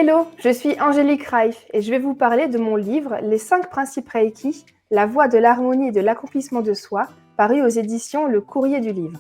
Hello, je suis Angélique Reif et je vais vous parler de mon livre Les 5 principes Reiki, la voie de l'harmonie et de l'accomplissement de soi, paru aux éditions Le Courrier du Livre.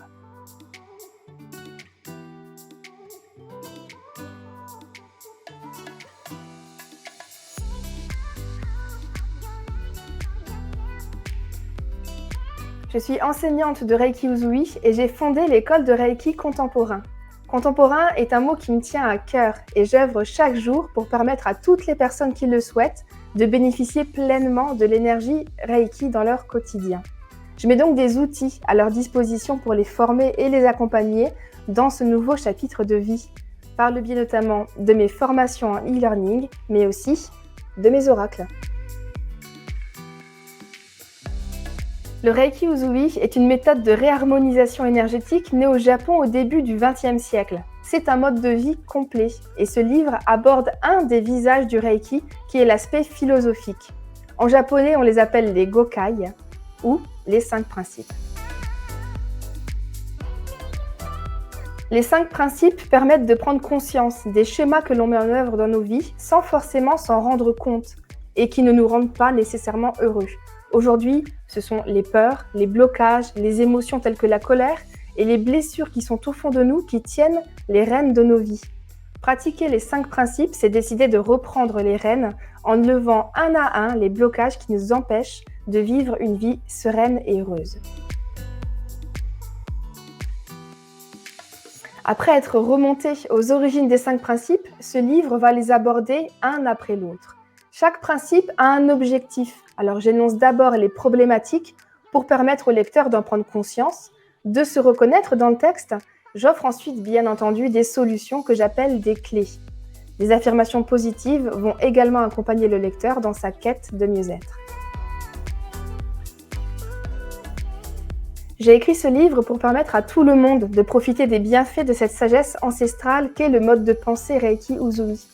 Je suis enseignante de Reiki Usui et j'ai fondé l'école de Reiki contemporain. Contemporain est un mot qui me tient à cœur et j'œuvre chaque jour pour permettre à toutes les personnes qui le souhaitent de bénéficier pleinement de l'énergie Reiki dans leur quotidien. Je mets donc des outils à leur disposition pour les former et les accompagner dans ce nouveau chapitre de vie, par le biais notamment de mes formations en e-learning, mais aussi de mes oracles. Le Reiki Usui est une méthode de réharmonisation énergétique née au Japon au début du XXe siècle. C'est un mode de vie complet et ce livre aborde un des visages du Reiki qui est l'aspect philosophique. En japonais, on les appelle les Gokai ou les 5 principes. Les 5 principes permettent de prendre conscience des schémas que l'on met en œuvre dans nos vies sans forcément s'en rendre compte et qui ne nous rendent pas nécessairement heureux. Aujourd'hui, ce sont les peurs, les blocages, les émotions telles que la colère et les blessures qui sont au fond de nous qui tiennent les rênes de nos vies. Pratiquer les 5 principes, c'est décider de reprendre les rênes en levant un à un les blocages qui nous empêchent de vivre une vie sereine et heureuse. Après être remonté aux origines des 5 principes, ce livre va les aborder un après l'autre. Chaque principe a un objectif. Alors j'énonce d'abord les problématiques pour permettre au lecteur d'en prendre conscience, de se reconnaître dans le texte. J'offre ensuite bien entendu des solutions que j'appelle des clés. Les affirmations positives vont également accompagner le lecteur dans sa quête de mieux-être. J'ai écrit ce livre pour permettre à tout le monde de profiter des bienfaits de cette sagesse ancestrale qu'est le mode de pensée Reiki Usui.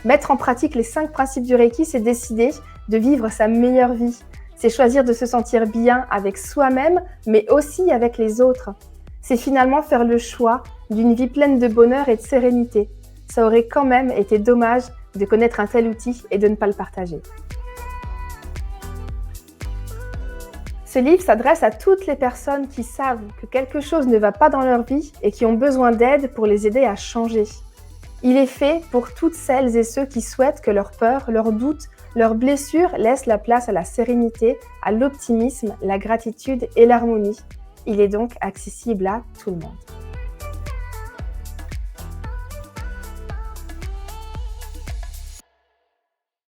Mettre en pratique les 5 principes du Reiki, c'est décider de vivre sa meilleure vie. C'est choisir de se sentir bien avec soi-même, mais aussi avec les autres. C'est finalement faire le choix d'une vie pleine de bonheur et de sérénité. Ça aurait quand même été dommage de connaître un tel outil et de ne pas le partager. Ce livre s'adresse à toutes les personnes qui savent que quelque chose ne va pas dans leur vie et qui ont besoin d'aide pour les aider à changer. Il est fait pour toutes celles et ceux qui souhaitent que leurs peurs, leurs doutes, leurs blessures laissent la place à la sérénité, à l'optimisme, la gratitude et l'harmonie. Il est donc accessible à tout le monde.